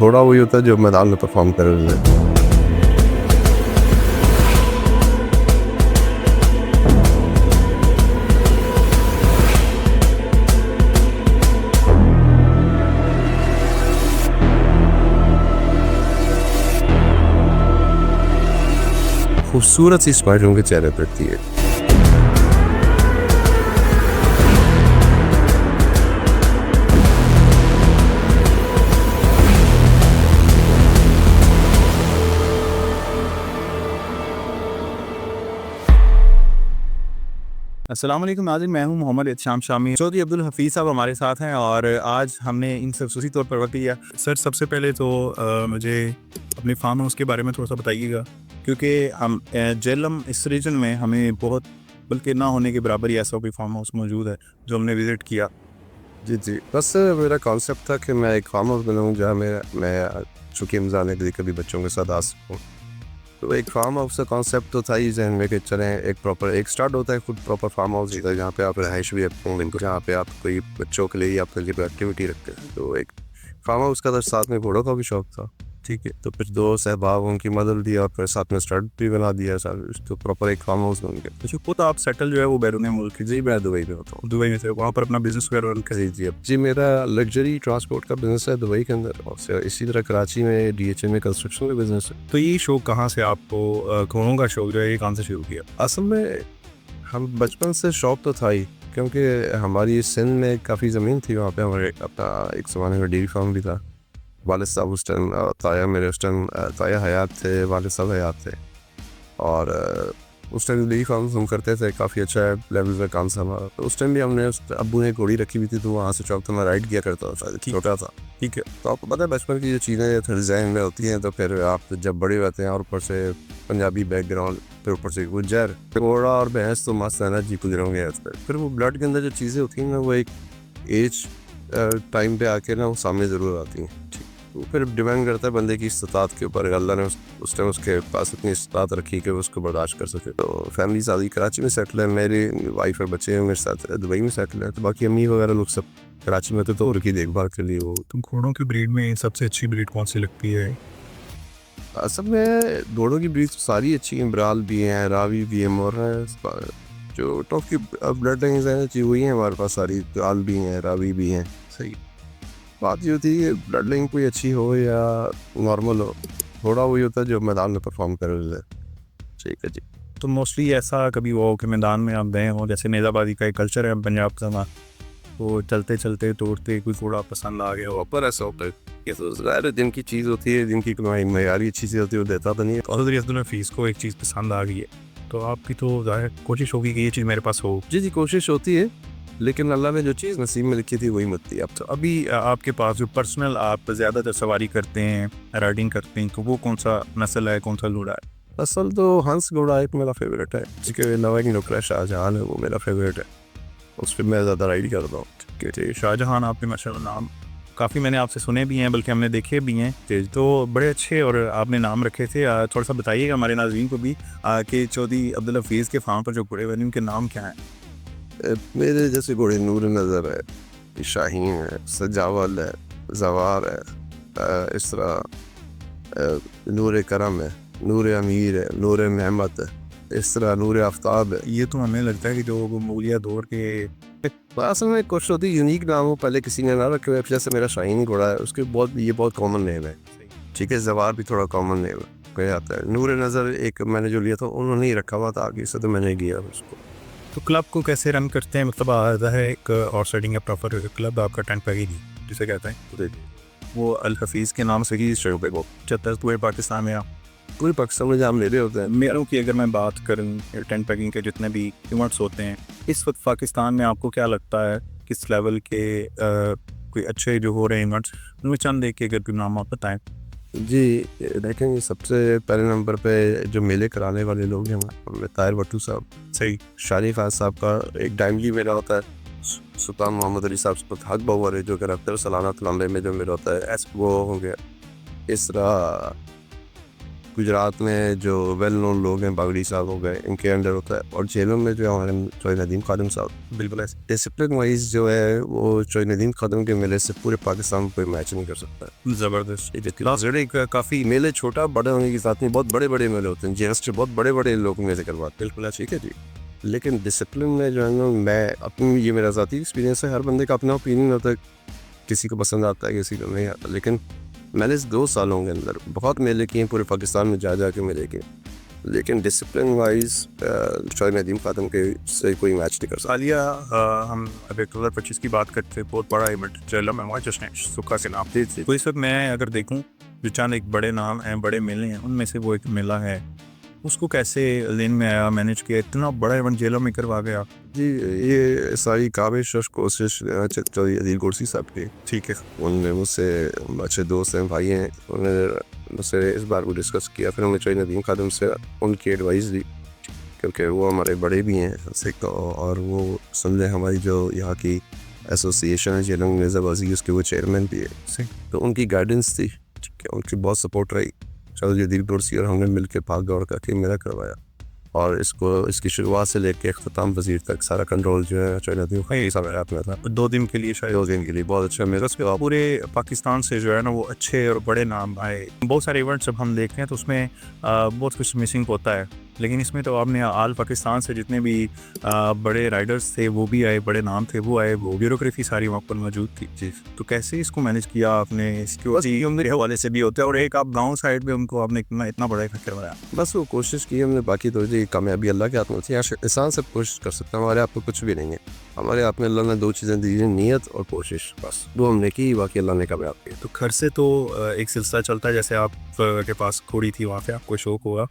थोड़ा वही होता है जो मैदान में परफॉर्म कर रहे हैं। खूबसूरत सी स्माइल उनके चेहरे पर थी। अस्सलाम वालेकुम नाज़रीन, मैं हूं मोहम्मद इत्शाम शामी। चौधरी अब्दुल हफीज़ साहब हमारे साथ हैं और आज हमने इनसे खसूसी तौर पर वक्त किया। सर, सबसे पहले तो मुझे अपने फार्म हाउस के बारे में थोड़ा सा बताइएगा, क्योंकि हम जेलम इस रीजन में हमें बहुत, बल्कि ना होने के बराबर ही ऐसा कोई फार्म हाउस मौजूद है जो हमने विज़िट किया। जी जी, बस मेरा कॉन्सेप्ट था कि मैं एक फार्म हाउस बनाऊँ जहाँ मैं छुट्टी मनाने के लिए कभी बच्चों के साथ आ सकूँ। तो एक फार्म हाउस का कॉन्सेप्ट तो था ही जहन में कि चलें एक प्रॉपर एक स्टार्ट होता है खुद प्रॉपर फार्म हाउस ही था जहाँ पे आप रहाइश भी रखते हैं, जहाँ पे आप कोई बच्चों के लिए या आपके लिए कोई एक्टिविटी रखते हैं। तो एक फार्म हाउस का था, साथ में घोड़ों का भी शौक था। ठीक है, तो फिर दो सहबाब उनकी मदद दी और फिर साथ में स्टार्ट भी बना दिया सर, तो प्रॉपर एक फार्म हाउस बन गया। तो खुद आप सेटल जो है वो बैरून मुल्क जी, मैं दुबई में होता हूँ। दुबई में से वहाँ पर अपना बिजनेस वगैरह रन जी जी, अब जी मेरा लग्जरी ट्रांसपोर्ट का बिजनेस है दुबई के अंदर, और इसी तरह कराची में DHA में कंस्ट्रक्शन का बिजनेस है। तो ये शौक कहाँ से आपको, घोड़ों का शौक जो है ये कहाँ से शुरू किया? असल में हम बचपन से शौक तो था ही, क्योंकि हमारी सिंध में काफ़ी ज़मीन थी, वहाँ पे हमारे अपना एक ज़माने में डेयरी फार्म भी था। वालिद साहब उस टाइम ताया मेरे उस टाइम ताया हयात थे, वालिद साहब हयात थे, और उस टाइम डेयरी फार्म हम करते थे, काफ़ी अच्छा लेवल पे काम था हमारा। तो उस टाइम भी हमने अब्बू ने घोड़ी रखी हुई थी, तो वहाँ से चौक तो मैं राइड किया करता था, छोटा था। ठीक है। तो आपको पता है बचपन की जो चीज़ें फिर जहन में होती हैं, तो फिर आप जब बड़े होते हैं और ऊपर से पंजाबी बैकग्राउंड, फिर ऊपर से गुजर, घोड़ा और भैंस तो मस्त है ना जी, गुजरोगे उस पर। फिर वो ब्लड के अंदर जो चीज़ें होती हैं ना, वो एक एज टाइम पे आके ना वो सामने ज़रूर आती हैं। तो फिर डिपेंड करता है बंदे की इस्तात के ऊपर। अल्लाह ने उस टाइम उसके पास इतनी इस्तात रखी कि वो उसको बर्दाश्त कर सके। तो फैमिली सारी कराची में सेटल है, मेरी वाइफ और बच्चे हैं मेरे साथ दुबई में सेटल है, तो बाकी अम्मी वगैरह लोग सब कराची में थे, तो उनकी देखभाल के लिए वो। तो घोड़ों की ब्रीड में सबसे अच्छी ब्रीड कौन सी लगती है? असल में घोड़ों की ब्रीड सारी अच्छी हैं, ब्राल भी हैं, रावी भी हैं, मोर हैं, जो टॉप की ब्लड लाइन्स हैं जी वही हैं हमारे पास सारी। ब्राल भी हैं, रावी भी हैं। सही बात ये होती है ब्लड लाइन कोई अच्छी हो या नॉर्मल हो, थोड़ा वही होता है जो मैदान में परफॉर्म कर रहे हैं। ठीक है जी। तो मोस्टली ऐसा कभी वो हो कि मैदान में आप गए हो, जैसे नेज़ाबादी का एक कल्चर है पंजाब का ना, तो चलते चलते तोड़ते कोई घोड़ा पसंद आ गया हो? पर ऐसा होता है, ये तो ज़ाहिर दिन की चीज़ होती है, दिन की कमाई मयारी चीज़ें होती है, वो देता तो नहीं है। चौधरी अब्दुल हफीज़ को एक चीज़ पसंद आ गई है, तो आपकी तो ज़ाहिर कोशिश होगी कि ये चीज़ मेरे पास हो। जी जी, कोशिश होती है, लेकिन अल्लाह ने जो चीज़ नसीब में लिखी थी वही मिलती है। अब तो अभी आपके पास जो पर्सनल आप ज़्यादातर सवारी करते हैं, राइडिंग करते हैं, तो वो कौन सा नस्ल है, कौन सा लूड़ा है? असल तो हंस घोड़ा एक मेरा फेवरेट है, जिसके अलावा एक नुकरा शाहजहान है, वो मेरा फेवरेट है, उस पर मैं ज़्यादा राइड करता हूँ। कि शाहजहां आपने माशाल्लाह नाम काफ़ी मैंने आपसे सुने भी हैं, बल्कि हमने देखे भी हैं, तो बड़े अच्छे और आपने नाम रखे थे। थोड़ा सा बताइएगा हमारे नाज़रीन को भी कि चौधरी अब्दुल हफीज़ के फार्म पर जो घोड़े बने उनके नाम क्या हैं? मेरे जैसे घोड़े नूर नज़र है, शाहीन है, सजावल है, जवार है, इस तरह नूर करम है, नूर अमीर है, नूर महमत है, इस तरह नूर आफ्ताब है। ये तो हमें लगता है कि जो मौलिया दौर के असल में कुछ होती यूनिक नाम हो, पहले किसी ने ना रखे हुए, जैसे मेरा शाहीन घोड़ा है, उसके बहुत कॉमन नेम है। ठीक है, जवार भी थोड़ा कॉमन नेम है कहा जाता है। नूर नज़र एक मैंने जो लिया था उन्होंने ही रखा हुआ था आगे से, तो मैंने लिया उसको। तो क्लब को कैसे रन करते हैं? मतलब आता है एक और सेटिंग है प्रॉपर क्लब आपका, टेंट पैगी नहीं जिसे कहते हैं, वो अल हफीज़ के नाम से ही शुरू पे वो चलता है पूरे पाकिस्तान में। आप पूरे पाकिस्तान में जाम ले रहे होते हैं। मेरों की अगर मैं बात करूँ, टेंट पैकिंग के जितने भी इवेंट्स होते हैं इस वक्त पाकिस्तान में, आपको क्या लगता है किस लेवल के कोई अच्छे जो हो रहे हैं इवेंट्स, उनमें चंद एक अगर कोई नाम आप बताएं? जी देखेंगे, सबसे पहले नंबर पे जो मेले कराने वाले लोग हैं हमारे ताहिर भट्टू साहब, सही, शानी फाज साहब का एक टाइमली मेला होता है, सुल्तान मोहम्मद अली साहब हक बावर जो कि अफ्तर सालाना तलामे में जो मेला होता है, वो हो गया। इस तरह गुजरात में जो वेल नोन लोग हैं, बागड़ी साहब हो गए, इनके अंडर होता है। और जेलों में जो हमारे चौधरी नदीम खादिम साहब, बिल्कुल ऐसे डिसिप्लिन वाइज जो है वो चौधरी नदीम खादिम के मेले से पूरे पाकिस्तान में कोई मैच नहीं कर सकता है। ज़बरदस्त। काफ़ी मेले छोटा बड़े होने के साथ में बहुत बड़े बड़े मेले होते हैं, जेएस से बहुत बड़े बड़े लोग मेले करवाते हैं, बिल्कुल ठीक है जी। लेकिन डिसिप्लिन में जो है ना, मैं अपनी, ये मेरा ज़ाती एक्सपीरियंस है, हर बंदे का अपना ओपिनियन होता है, किसी को पसंद आता है किसी को नहीं आता। लेकिन मैंने इस 2 सालों के अंदर बहुत मेले किए पूरे पाकिस्तान में, जा के मेले किए, लेकिन डिसिप्लिन वाइज चौधरी नदीम खादिम के से कोई मैच नहीं कर सकता। हालिया हम अब 2025 की बात करते हैं, बहुत बड़ा इवेंट जेलम में हुआ जश्न सुक्का के नाम। तो इस वक्त मैं अगर देखूं जो चंद एक बड़े नाम हैं, बड़े मेले हैं, उनमें से वो एक मेला है, उसको कैसे लेन में आया, मैनेज किया, इतना बड़ा इवेंट जेलों में करवा गया। जी, ये सारी काबिश और कोशिश चौधरी अदील कुर्सी साहब की, ठीक है। उनमें मुझसे अच्छे दोस्त हैं, भाई हैं, उन्होंने मुझसे इस बार को डिस्कस किया। फिर हमने चौधरी नदीम खादिम से उनकी एडवाइस ली, क्योंकि वो हमारे बड़े भी हैं सिख, और वो समझे हमारी जो यहाँ की एसोसिएशन है जेलों में नज़ाबाजी, उसके वो चेयरमैन भी है, तो उनकी गाइडेंस थी, ठीक है, उनकी बहुत सपोर्ट रही। चौधरी अदील कुर्सी और हमने मिल के भाग दौड़ करके मेला करवाया, और इसकी शुरुआत से लेके अख्ताम वज़ीर तक सारा कंट्रोल जो है चौधरी नदीम खादिम साहब हाथ में था। 2 दिन के लिए शायद, 2 दिन के लिए बहुत अच्छा मेला। उसके पूरे पाकिस्तान से जो है ना वो अच्छे और बड़े नाम आए। बहुत सारे इवेंट्स जब हम देखते हैं तो उसमें बहुत कुछ मिसिंग होता है, लेकिन इसमें तो आपने आल पाकिस्तान से जितने भी बड़े राइडर्स थे वो भी आए, बड़े नाम थे वो आए, वो ब्यूरोक्रेसी सारी वहाँ पर मौजूद थी। जी, तो कैसे इसको मैनेज किया आपने? सिक्योरिटी उनके हवाले से भी होता है, और एक आप गाँव साइड में उनको आपने इतना बड़ा इवेंट करवाया। बस वो कोशिश की हमने, बाकी तो जी कामयाबी अल्लाह के हाथ में होती है। इंसान सब कोशिश कर सकता है, हमारे हाथ में कुछ भी नहीं है। हमारे हाथ में अल्लाह ने 2 चीज़ें दी हैं, नीयत और कोशिश, बस 2 हमने की, बाकी अल्लाह ने कामयाब किया। तो घर से तो एक सिलसिला चलता है, जैसे आप के पास घोड़ी थी, वहाँ पे आपको शौक हुआ,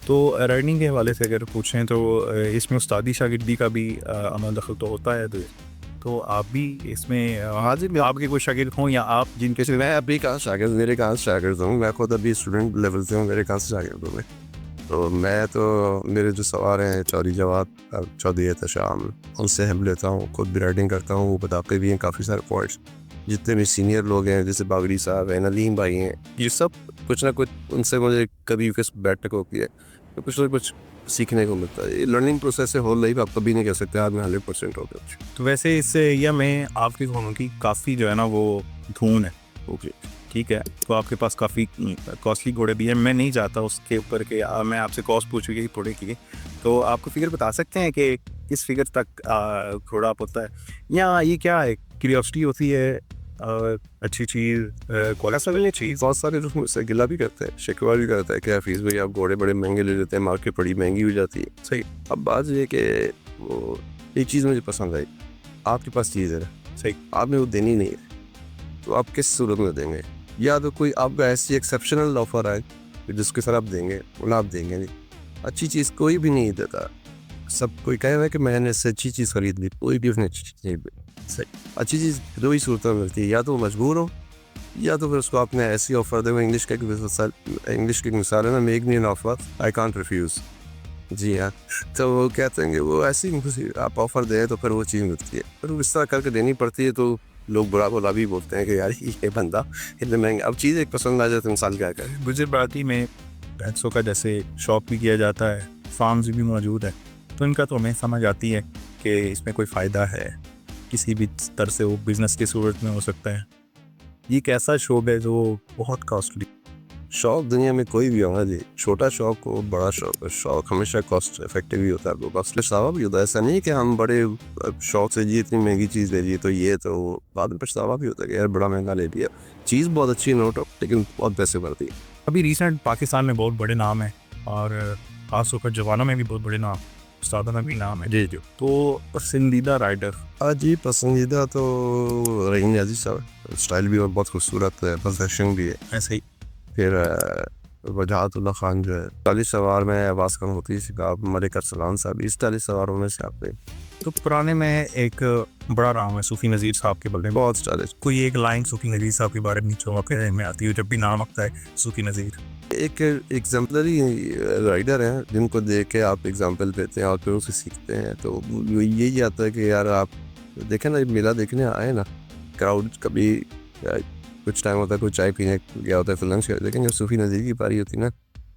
तो राइडिंग के हवाले से अगर पूछें तो इसमें उस्तादी शागिर्दी का भी अमल दखल तो होता है। तो आप भी इसमें, हाँ जी, आपके कोई शागिर्द हों या आप जिनके से? मैं अभी कहाँ शागिर्द, मेरे कहाँ से शागिर्द हूँ, मैं खुद अभी स्टूडेंट लेवल से हूँ, मेरे कहाँ से शागिर्द हूँ मैं। तो मैं तो, मेरे जो सवार हैं चौधरी जवाद, चौधरी एहतशाम, उनसे हेल्प लेता हूँ, खुद भी राइडिंग करता हूँ, वो बताते भी हैं काफ़ी सारे पॉइंट्स। जितने भी सीनियर लोग हैं जैसे बागड़ी साहब हैं, नलीम भाई हैं, ये सब कुछ ना कुछ उनसे मुझे कभी किस बैठक होती है तो कुछ ना कुछ सीखने को मिलता है। ये लर्निंग प्रोसेस है, होल लाइफ आप कभी नहीं कह सकते आज मैं 100% हो गया। तो वैसे इस एरिया में आपके घोड़ों की काफ़ी जो है ना वो धून है। ओके, ठीक है, तो आपके पास काफ़ी कॉस्टली घोड़े भी हैं। मैं नहीं चाहता उसके ऊपर कि मैं आपसे कॉस्ट पूछूंगी घोड़े की, तो आपको फिगर बता सकते हैं कि किस फिगर तक घोड़ा होता है, या ये क्या है, क्यूरियोसिटी होती है, अच्छी चीज़, क्वालिटी चीज़? बहुत सारे लोग मुझसे गिला भी करते हैं, शिकवा भी करता है कि हफीज़ भाई आप घोड़े बड़े महंगे ले लेते हैं, मार्केट बड़ी महंगी हो जाती है। सही। अब बात ये कि वो एक चीज़ मुझे पसंद आई, आपके पास चीज़ है, सही, आपने वो देनी नहीं है, तो आप किस सूरत में देंगे? या तो कोई आपका ऐसी एक्सेप्शनल ऑफर है जिसके सर आप देंगे, वो आप देंगे नहीं। अच्छी चीज़ कोई भी नहीं देता, सब कोई कह रहा है कि मैंने इससे अच्छी चीज़ खरीद ली, कोई भी उसने अच्छी चीज़ नहीं दी। सही, अच्छी चीज़ 2 ही सूरत में मिलती है, या तो वो मजबूर हो, या तो फिर उसको आपने ऐसी ऑफर दे। इंग्लिश की एक मिसाल है ना, make me an offer I can't refuse. जी हाँ, तो वो कहते हैं कि वो ऐसी आप ऑफर दें तो फिर वो चीज़ मिलती है, फिर वो इस तरह करके देनी पड़ती है, तो लोग बुरा भला भी बोलते हैं कि यार ये बंदा इतने महंगे। अब चीज़ एक पसंद आ जाए तो इंसान क्या करे। गुजराती में भैंसों का जैसे शौक भी किया जाता है, फार्म्स भी मौजूद है, तो इनका तो हमें समझ आती है कि इसमें कोई फ़ायदा है, किसी भी तरह से वो बिज़नेस की सूरत में हो सकता है। ये एक ऐसा शौक है जो बहुत कॉस्टली। शौक दुनिया में कोई भी होगा जी, छोटा शौक हो बड़ा शौक, शौक हमेशा कॉस्ट इफेक्टिव ही होता है, वो कॉस्टलेस सावा भी होता है। ऐसा नहीं कि हम बड़े शौक से जी इतनी महंगी चीज़ ले ली तो ये, तो बाद में पछतावा भी होता है कि यार बड़ा महंगा ले लिया। चीज़ बहुत अच्छी नोट हो, लेकिन बहुत पैसे बढ़ती है। अभी रिसेंट पाकिस्तान में बहुत बड़े नाम हैं, और ख़ास होकर जवानों में भी बहुत बड़े नाम, उस्तादों में भी नाम है। जी जी। तो पसंदीदा राइडर? जी पसंदीदा तो रहीम न्याज़ी साहब, स्टाइल भी और बहुत खूबसूरत है, परफेक्शन भी है। ऐसे ही फिर वजाहतुल्लाह खान जो है, 40 सवार में आवाज़ कम होती है, आप मलिक अरसलान साहब, इस 40 सवारों में से आपने। तो पुराने में एक बड़ा नाम है सूफ़ी नज़ीर साहब के बारे में, बहुत स्टाइलिश। कोई एक लाइन सूफ़ी नज़ीर साहब के बारे में जो में आती है जब भी नाम आता है सूफ़ी नज़ीर? एक एग्जाम्पलरी राइडर हैं जिनको देख के आप एग्जाम्पल देते हैं और फिर उसे सीखते हैं, तो यही आता है कि यार आप देखें ना, मेला देखने आए ना, क्राउड कभी कुछ टाइम होता है, कोई चाय पीने गया होता है, फिर लंच कर, लेकिन जब सूफ़ी नज़ीर की पारी होती है ना,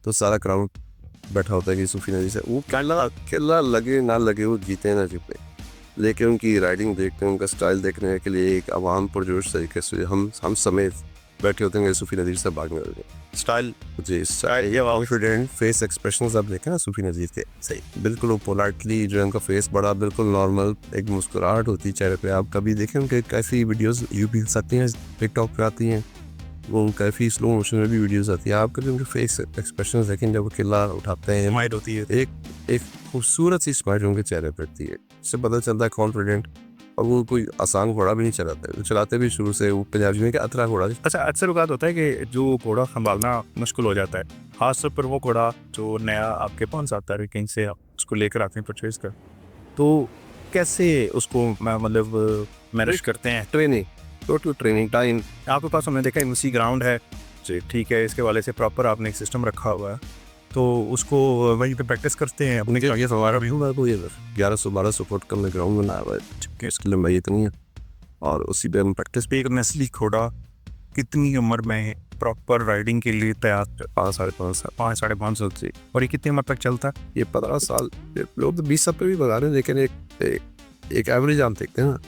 तो सारा क्राउड बैठा होता है कि सूफी नदी से वो किला लगे ना लगे वो जीते ना जीते, लेकिन उनकी राइडिंग देखते हैं, उनका स्टाइल देखने के लिए एक आवाम पुरजोश तरीके से हम समेत बैठे होते हैं सूफी नज़ीर से भागने वाले स्टाइल जी स्टाइल ये कॉन्फिडेंट फेस एक्सप्रेशंस आप देखें ना सूफी नज़ीर के सही बिल्कुल वो पोलाइटली जो उनका फेस बड़ा बिल्कुल नॉर्मल एक मुस्कुराहट होती है चेहरे पे। आप कभी देखें उनके कैसी वीडियोस यूट्यूब पे आती हैं, टिकटॉक पे आती हैं, वो काफ़ी स्लो मोशन में भी वीडियोस आती हैं। आप कभी उनके फेस एक्सप्रेशंस देखें जब वो किला उठाते हैं, स्माइल होती है, एक खूबसूरत सी स्माइल उनके चेहरे पर आती है, इससे पता चलता है कॉन्फिडेंट। और वो कोई आसान घोड़ा भी नहीं चलाते, वो चलाते भी शुरू से वो पंजाबी में क्या अतरा घोड़ा। अच्छा अक्सर औकात होता है कि जो घोड़ा संभालना मुश्किल हो जाता है, खासतौर पर वो घोड़ा जो नया आपके पास आता है कहीं से आप उसको लेकर आते हैं परचेज कर, तो कैसे उसको मतलब मैनेज करते हैं? ट्रेनिंग टोटल ट्रेनिंग टाइम आपके पास हमने देखा एमसी ग्राउंड है जी, ठीक है, इसके वाले से प्रॉपर आपने एक सिस्टम रखा हुआ है, तो उसको वहीं पे प्रैक्टिस करते हैं अपने ये सवार भी हुआ तो ये 1100-1200 फुट का ग्राउंड बनाया हुआ है, इसकी लंबाई इतनी है और उसी पे हम प्रैक्टिस पे एक नस्ली घोड़ा कितनी उम्र में प्रॉपर राइडिंग के लिए तैयार? 5-5.5 से। और ये कितनी उम्र तक चलता है? ये 15 साल, लोग तो 20 साल पे भी बता रहे हैं, लेकिन एक एवरेज हम देखते हैं ना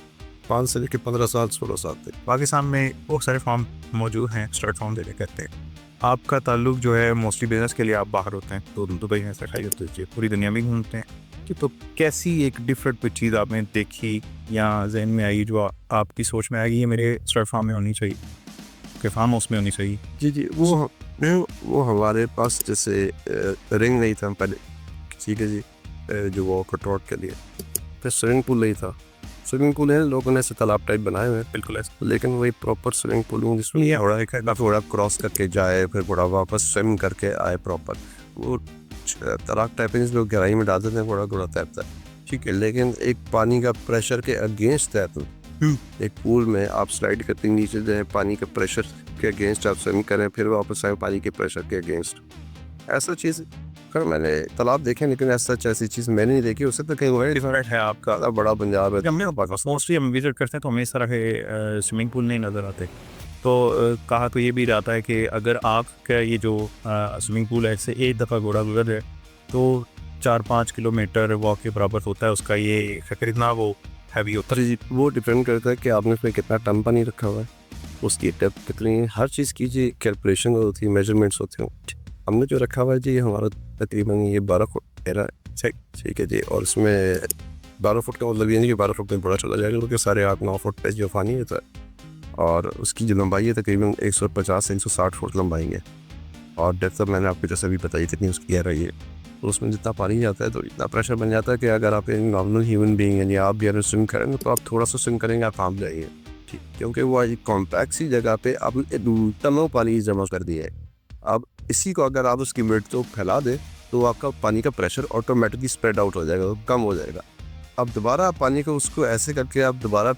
5 से लेकर 15 साल 16 साल तक। पाकिस्तान में बहुत सारे फार्म मौजूद हैं, स्टार्ट फार्म देने कहते हैं। आपका ताल्लुक जो है मोस्टली बिजनेस के लिए आप बाहर होते हैं, तो दुबई में ऐसा खाई होती है, पूरी दुनिया में घूमते हैं कि तो कैसी एक डिफरेंट चीज़ आपने देखी या जहन में आई जो आपकी सोच में आएगी ये मेरे स्टार्ट फार्म में होनी चाहिए, के फार्म हाउस में होनी चाहिए? जी वो हमारे पास जैसे रिंग नहीं था पहले, ठीक है जी, जो वो कटआउट के लिए फिर स्विमिंग पूल नहीं था। स्विमिंग पूल है, लोगों ने ऐसे तालाब टाइप बनाए हुए हैं बिल्कुल ऐसे, लेकिन वही प्रॉपर स्विमिंग पूल जिसमें ये घोड़ा घोड़ा क्रॉस करके जाए फिर घोड़ा वापस स्विम करके आए प्रॉपर, वो तालाब टाइप है जिसमें गहराई में डाल देते हैं, घोड़ा तैरता है, ठीक है, लेकिन एक पानी का प्रेशर के अगेंस्ट तैरते हैं। एक पूल में आप स्लाइड करते नीचे जाए, पानी के प्रेशर के अगेंस्ट आप स्विम करें, फिर वापस आए पानी के प्रेशर के अगेंस्ट, ऐसा चीज़ कर मैंने तालाब देखे, लेकिन ऐसी चीज़ मैंने नहीं देखी। उससे तो कहीं वो डिफरेंट है आपका बड़ा पंजाब है। मोस्टली हम विजिट करते हैं तो हमें इस तरह के स्विमिंग पूल नहीं नज़र आते, तो कहा तो ये भी जाता है कि अगर आपका ये जो स्विमिंग पूल है इससे एक दफ़ा घोड़ा गुजर जाए तो 4-5 किलोमीटर वॉक के बराबर होता है उसका, ये खरीदना वो हैवी होता है। वो डिपेंड करता है कि आपने उसमें कितना टन पानी रखा हुआ है, उसकी डेप्थ कितनी है, हर चीज़ की जी कैलकुलेशन होती है, मेजरमेंट्स होते हैं। हमने जो रखा हुआ है जी हमारा तकरीबन ये 12 फुट गहरा है, ठीक है जी, और उसमें 12 फुट का मतलब ये नहीं कि 12 फुट में बड़ा चला जाएगा, क्योंकि सारे 8-9 फुट पे जो पानी होता है, और उसकी जो लंबाई है तकरीबन 150 से 160 फुट लंबाई है, और डेप्थ अब मैंने आपको जैसे भी बताई कितनी उसकी गहराई है, तो उसमें जितना पानी जाता है तो इतना प्रेशर बन जाता है कि अगर आप एक नॉर्मल ह्यूमन बीइंग हैं या आप भी अगर स्विम करेंगे तो आप थोड़ा सा स्विम करेंगे आप काम जाइए, ठीक, क्योंकि वो एक कॉम्पैक्ट सी जगह पे आपने टनों पानी जमा कर दिया है। अब इसी को अगर आप उसकी वेट को फैला दें तो आपका पानी का प्रेशर ऑटोमेटिकली स्प्रेड आउट हो जाएगा, कम हो जाएगा। अब दोबारा आप पानी को उसको ऐसे करके आप दोबारा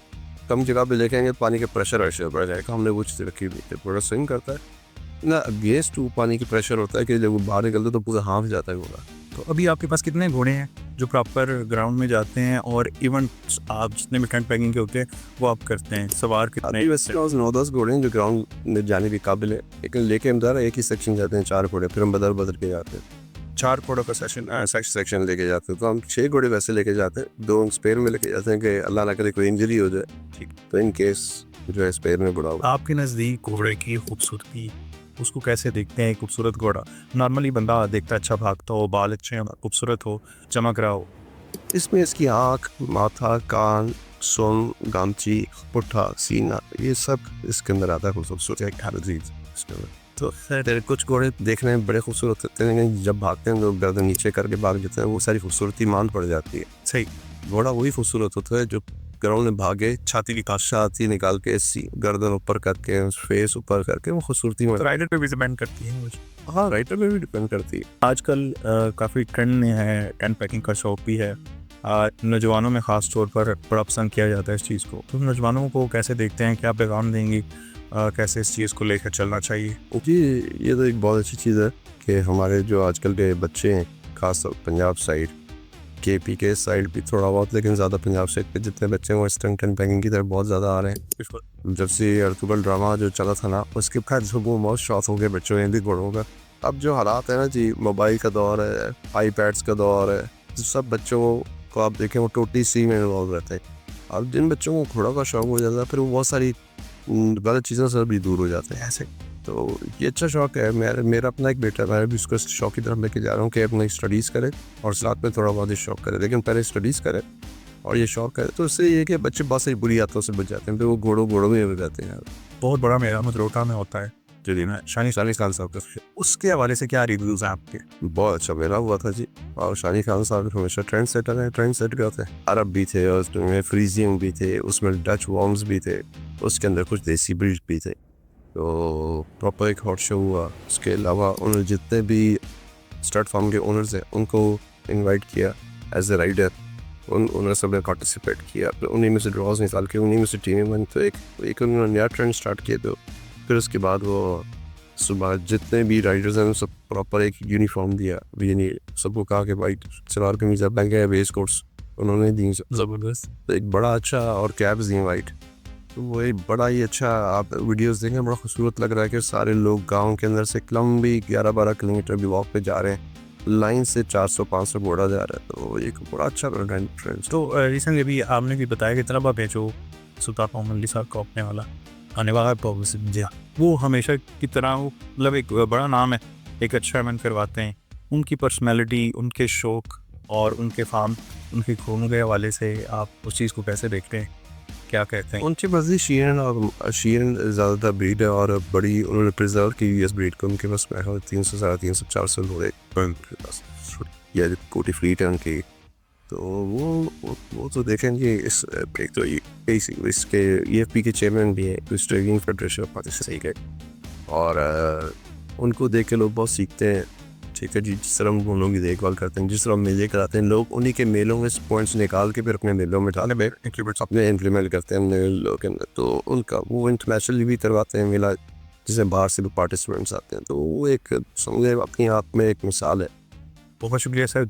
कम जगह पे लेके पानी का प्रेशर ऐसे बढ़ जाएगा। हमने वो चीज़ रखी हुई है, पूरा स्विम करता है ना अगेंस्ट टू पानी की प्रेशर होता है कि जब वो बाहर निकलता है तो पूरा हाफ जाता है घोड़ा। तो अभी आपके पास कितने घोड़े हैं जो प्रॉपर ग्राउंड में जाते हैं, और इवन आप जितने भी टेंट पैकिंग के होते हैं वो आप करते हैं, सवार कितने? वैसे 9-10 घोड़े हैं जो ग्राउंड में जाने के काबिल है, लेकिन लेके हम ज़रा एक ही सेक्शन जाते हैं, 4 घोड़े, फिर हम बदल के जाते हैं। 4 घोड़ों का सेक्शन लेके जाते हैं, तो हम 6 घोड़े वैसे लेके जाते हैं, 2 स्पेयर में लेके जाते हैं कि अल्लाह ना करे कोई इंजरी हो जाए, ठीक, तो इन केस जो है स्पेयर में बुढ़ा हुआ। आपके नज़दीक घोड़े की खूबसूरती उसको कैसे देखते हैं? खूबसूरत घोड़ा नॉर्मली बंदा देखता है अच्छा भागता हो, बाल अच्छे खूबसूरत हो, चमक रहा हो, इसमें इसकी आँख, माथा, कान, सोन, गामची, पुट्ठा, सीना, ये सब इसके अंदर आता है खूबसूरत। तो खैर कुछ घोड़े देखने में बड़े खूबसूरत होते हैं, लेकिन जब भागते हैं तो गर्दन नीचे करके भाग जाते हैं, वो सारी खूबसूरती मान पड़ जाती है। सही, घोड़ा वही खूबसूरत होता है जो ग्राउंड में भागे, छाती निकाल के गर्दन ऊपर करके फेस ऊपर करके वो खूबसूरती में। तो राइडर पे भी डिपेंड करती है मुझे। हाँ, राइडर पे भी डिपेंड करती है। आजकल काफ़ी ट्रेंड में है, टेंट पैकिंग का शौक भी है, नौजवानों में ख़ास तौर पर बड़ा पसंद किया जाता है इस चीज़ को, तो नौजवानों को कैसे देखते हैं, क्या पैगाम देंगी, कैसे इस चीज़ को लेकर चलना चाहिए? जी, ये तो एक बहुत अच्छी चीज़ है कि हमारे जो आजकल के बच्चे हैं, खासतौर पंजाब साइड, KP के साइड भी थोड़ा बहुत, लेकिन ज़्यादा पंजाब साइड पे जितने बच्चे हैं वो स्टंट टेंट पैकिंग की तरफ बहुत ज़्यादा आ रहे हैं। जब से अर्तुगरुल ड्रामा जो चला था ना, उसके बाद वो बहुत शौक हो गया बच्चों में भी घोड़ों का, अब जो हालात है ना जी, मोबाइल का दौर है, आईपैड्स का दौर है, तो सब बच्चों को आप देखें वो टोटली सी में इन्वॉल्व रहते हैं। अब जिन बच्चों को घोड़ों का शौक हो जाता है फिर वो बहुत सारी गलत चीज़ों से भी दूर हो जाते हैं ऐसे। तो ये अच्छा शौक है। मेरा अपना एक बेटा है, मैं भी उसको इस शौक की तरफ लेके जा रहा हूँ कि अपनी स्टडीज़ करे और साथ में थोड़ा बहुत शौक करे, लेकिन पहले स्टडीज़ करे और ये शौक करे। तो इससे ये कि बच्चे बहुत सारी बुरी आदतों से बच जाते हैं, फिर वो घोड़ों में हो जाते हैं। बहुत बड़ा मेरा रोटा में होता है जी मैं शानी खान साहब का, उसके हवाले से क्या रिव्यूज़ हैं आपके? बहुत अच्छा मेला हुआ था जी। और शानी खान साहब हमेशा ट्रेंड सेटर हैं, ट्रेंड सेट करते हैं। अरब भी थे और उसमें फ्रीजियम भी थे, उसमें डच वॉर्म्स भी थे, उसके अंदर कुछ देसी ब्रीड भी थे। तो प्रॉपर एक हॉट शो हुआ। उसके अलावा उन्होंने जितने भी स्टड फार्म के ओनर्स हैं उनको इनवाइट किया एज ए राइडर। उन्होंने सब ने पार्टिसिपेट किया, फिर उन्हीं में से ड्रॉज निकाल के उन्हीं में से टीमें बनी। तो एक उन्होंने नया ट्रेंड स्टार्ट किया। तो फिर उसके बाद वो सुबह जितने भी राइडर्स हैं सब प्रॉपर एक यूनिफॉर्म दिया, यानी सबको कहा कि भाई सलवार कमीज आप पहन के वेस्ट कोट्स उन्होंने दी ज़बरदस्त। तो एक बड़ा अच्छा और कैब्स दी वाइट। तो वो एक बड़ा ही अच्छा आप वीडियोस देखें, बड़ा खूबसूरत लग रहा है कि सारे लोग गांव के अंदर से लंबी 11-12 किलोमीटर भी वॉक पे जा रहे हैं, लाइन से 400-500 घोड़ा जा रहा है। तो एक बड़ा अच्छा ट्रेंड। तो रिसेंटली अभी आपने भी बताया कि तलबा पे जो सुल्तान मोहम्मद अली साहब को अपने वाला आने वाला है जी हाँ, वो हमेशा की तरह वो मतलब एक बड़ा नाम है, एक अच्छा इवेंट करवाते हैं। उनकी पर्सनैलिटी, उनके शौक और उनके फार्म, उनके खून के हवाले से आप उस चीज़ को कैसे देखते हैं, क्या कहते हैं? उनकी मर्जी शीरन ज़्यादातर ब्रीड है और बड़ी उन्होंने प्रिजर्व की हुई इस ब्रीड को। उनके पास 300, 350, 400 घोड़े उनके पास या कोटी फ्लीट है उनकी। तो वो तो देखेंगे इस एक तो इसके EFP के चेयरमैन भी है, स्ट्रेगिंग फेडरेशन ऑफ पाकिस्तान के। और उनको देख के लोग बहुत सीखते हैं। ठीक है जी, जिस तरह हम घोड़ों की देखभाल करते हैं, जिस तरह मेले कराते हैं लोग, उन्हीं के मेलों में पॉइंट्स निकाल के फिर अपने मेलों में डाले में अपने इम्प्लीमेंट करते हैं अपने लोग के अंदर। तो उनका वो इंटरनेशनली भी करवाते हैं मेला, जिसे बाहर से भी पार्टिसिपेंट्स आते हैं। तो वो एक समझे अपने आप में एक मिसाल है। बहुत शुक्रिया सर।